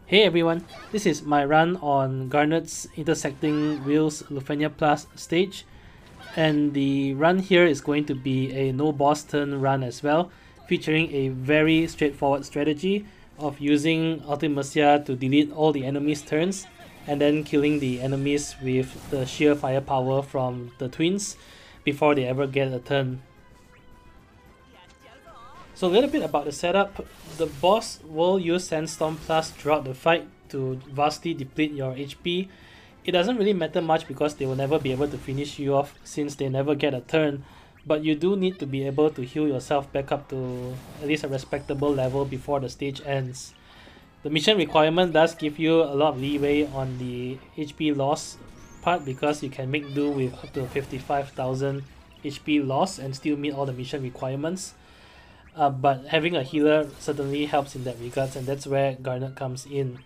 Hey everyone, this is my run on Garnet's Intersecting Wheels Lufenia Plus stage, and the run here is going to be a no boss turn run as well, featuring a very straightforward strategy of using Ultimecia to delete all the enemies' turns and then killing the enemies with the sheer firepower from the twins before they ever get a turn. So a little bit about the setup. The boss will use Sandstorm Plus throughout the fight to vastly deplete your HP. It doesn't really matter much because they will never be able to finish you off since they never get a turn, but you do need to be able to heal yourself back up to at least a respectable level before the stage ends. The mission requirement does give you a lot of leeway on the HP loss part because you can make do with up to 55,000 HP loss and still meet all the mission requirements. But having a healer certainly helps in that regards, and that's where Garnet comes in.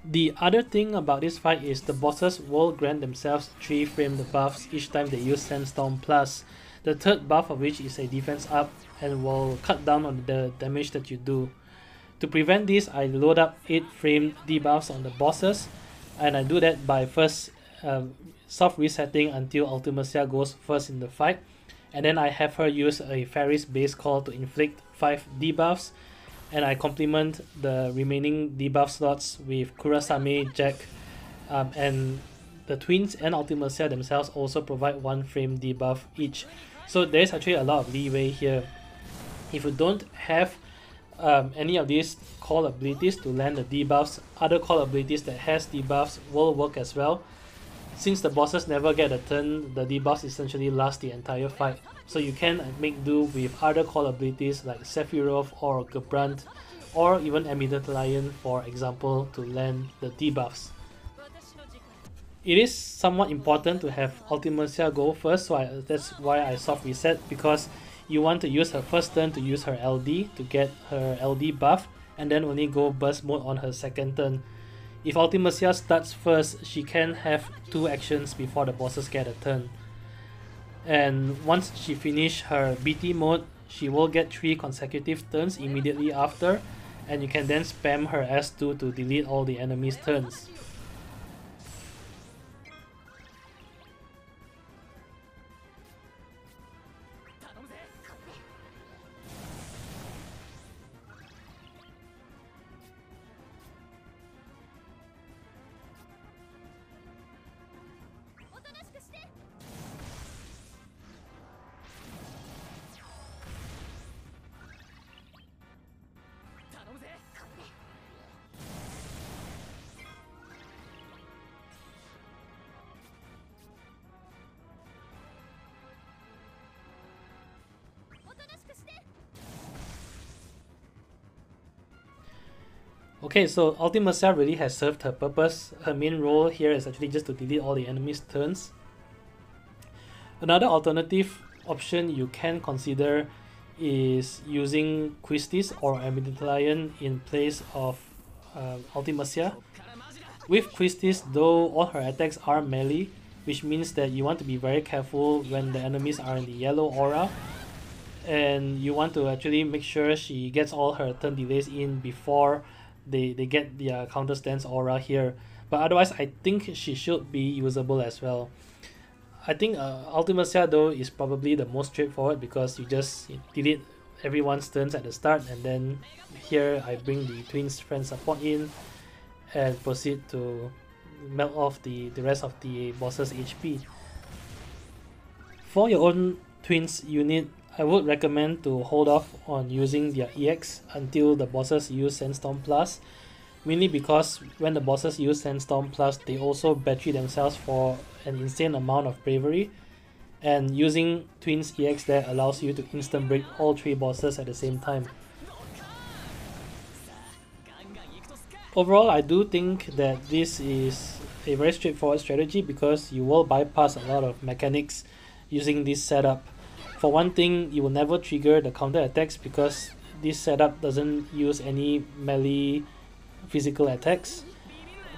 The other thing about this fight is the bosses will grant themselves 3 frame debuffs each time they use Sandstorm Plus, the third buff of which is a defense up and will cut down on the damage that you do. To prevent this, I load up 8 frame debuffs on the bosses, and I do that by first soft resetting until Ultimecia goes first in the fight, and then I have her use a Ferris base call to inflict 5 debuffs, and I complement the remaining debuff slots with Kurasame, Jack, and the twins and Ultimecia themselves also provide 1 frame debuff each. So there's actually a lot of leeway here. If you don't have any of these call abilities to land the debuffs, other call abilities that has debuffs will work as well. Since the bosses never get a turn, the debuffs essentially last the entire fight. So you can make do with other call abilities like Sephiroth or Gabranth, or even Amidatelion for example, to land the debuffs. It is somewhat important to have Ultimecia go first, so that's why I soft reset, because you want to use her first turn to use her LD to get her LD buff, and then only go burst mode on her second turn. If Ultimecia starts first, she can have 2 actions before the bosses get a turn. And once she finishes her BT mode, she will get 3 consecutive turns immediately after, and you can then spam her S2 to delete all the enemies' turns. Okay, so Ultimecia really has served her purpose. Her main role here is actually just to delete all the enemies' turns. Another alternative option you can consider is using Quistis or Amidatelion in place of Ultimecia. With Quistis, though, all her attacks are melee, which means that you want to be very careful when the enemies are in the yellow aura, and you want to actually make sure she gets all her turn delays in before they get the counter stance aura here. But otherwise, I think she should be usable as well. I think Ultimecia though is probably the most straightforward because you just delete everyone's turns at the start, and then here I bring the twins friend support in and proceed to melt off the rest of the boss's HP. For your own twins unit, I would recommend to hold off on using their EX until the bosses use Sandstorm Plus, mainly because when the bosses use Sandstorm Plus, they also battery themselves for an insane amount of bravery, and using Twins EX there allows you to instant break all 3 bosses at the same time. Overall, I do think that this is a very straightforward strategy because you will bypass a lot of mechanics using this setup. For one thing, you will never trigger the counter attacks because this setup doesn't use any melee physical attacks.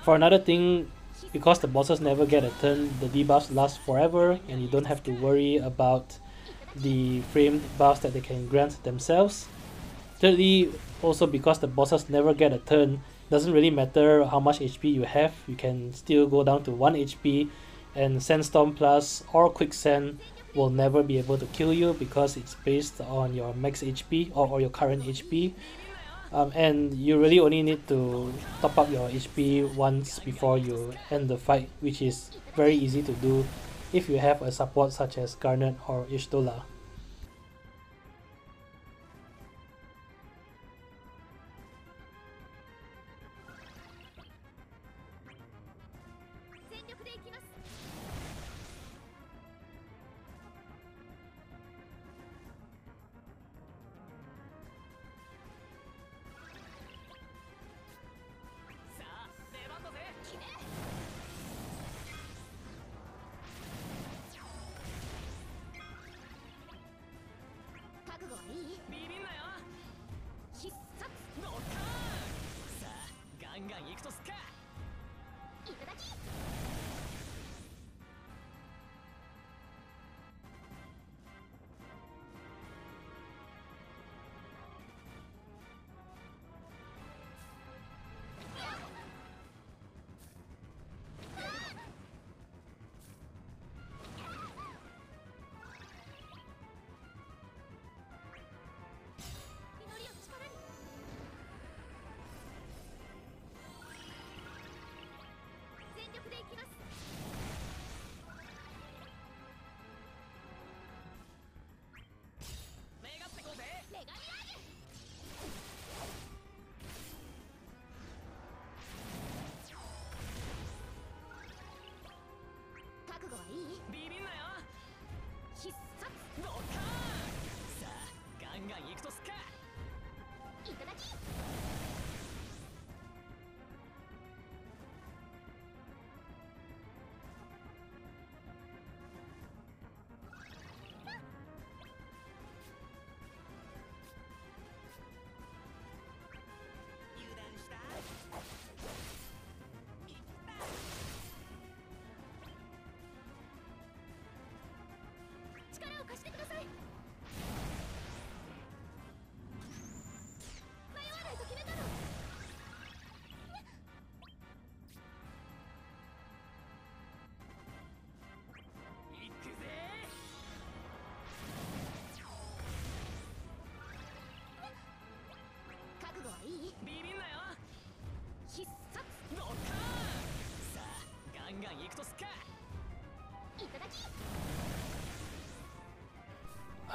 For another thing, because the bosses never get a turn, the debuffs last forever and you don't have to worry about the frame buffs that they can grant themselves. Thirdly, also because the bosses never get a turn, Doesn't really matter how much HP you have, you can still go down to 1 HP, and Sandstorm Plus or Quicksand will never be able to kill you because it's based on your max HP or your current HP. And you really only need to top up your HP once before you end the fight, which is very easy to do if you have a support such as Garnet or Ishtola.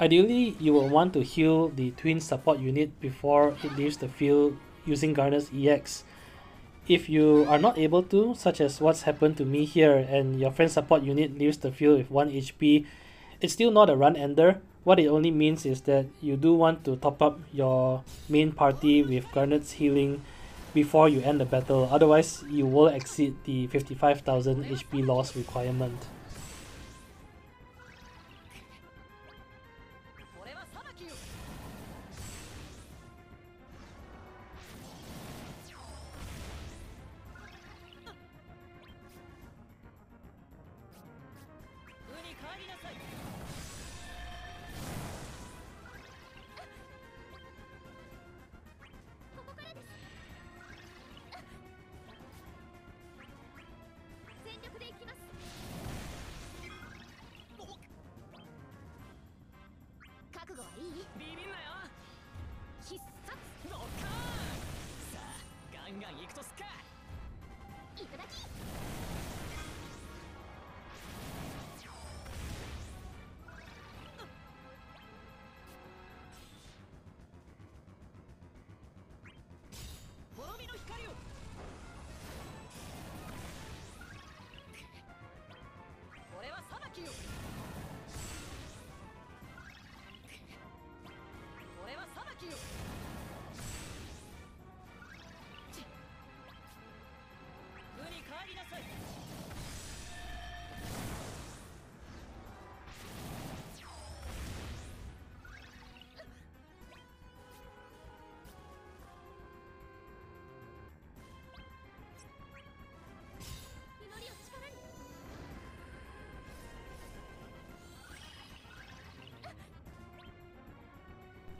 Ideally, you will want to heal the twin support unit before it leaves the field using Garner's EX. If you are not able to, such as what's happened to me here, and your friend support unit leaves the field with 1 HP, it's still not a run ender. What it only means is that you do want to top up your main party with Garnet's healing before you end the battle, otherwise you will exceed the 55,000 HP loss requirement.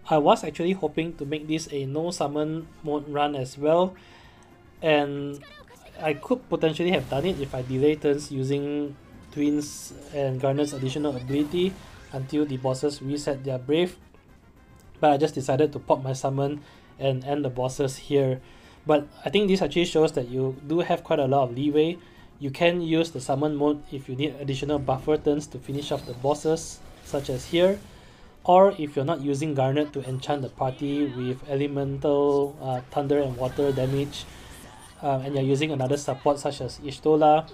I was actually hoping to make this a no summon mode run as well, and I could potentially have done it if I delay turns using Twins and Garnet's additional ability until the bosses reset their Brave, but I just decided to pop my summon and end the bosses here. But I think this actually shows that you do have quite a lot of leeway. You can use the summon mode if you need additional buffer turns to finish off the bosses, such as here, or if you're not using Garnet to enchant the party with elemental thunder and water damage, and you're using another support such as Ishtola,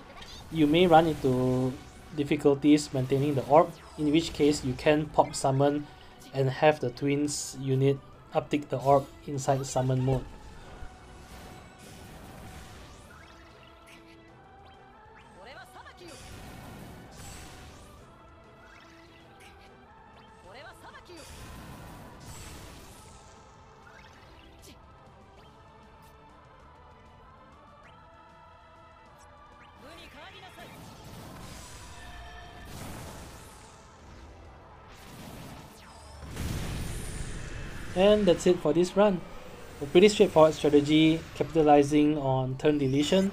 you may run into difficulties maintaining the orb, in which case you can pop summon and have the Twins unit uptick the orb inside summon mode. And that's it for this run. A pretty straightforward strategy capitalizing on turn deletion.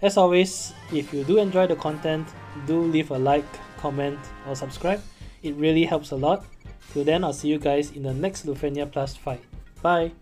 As always, if you do enjoy the content, do leave a like, comment or subscribe. It really helps a lot. Till then, I'll see you guys in the next Lufenia Plus fight. Bye!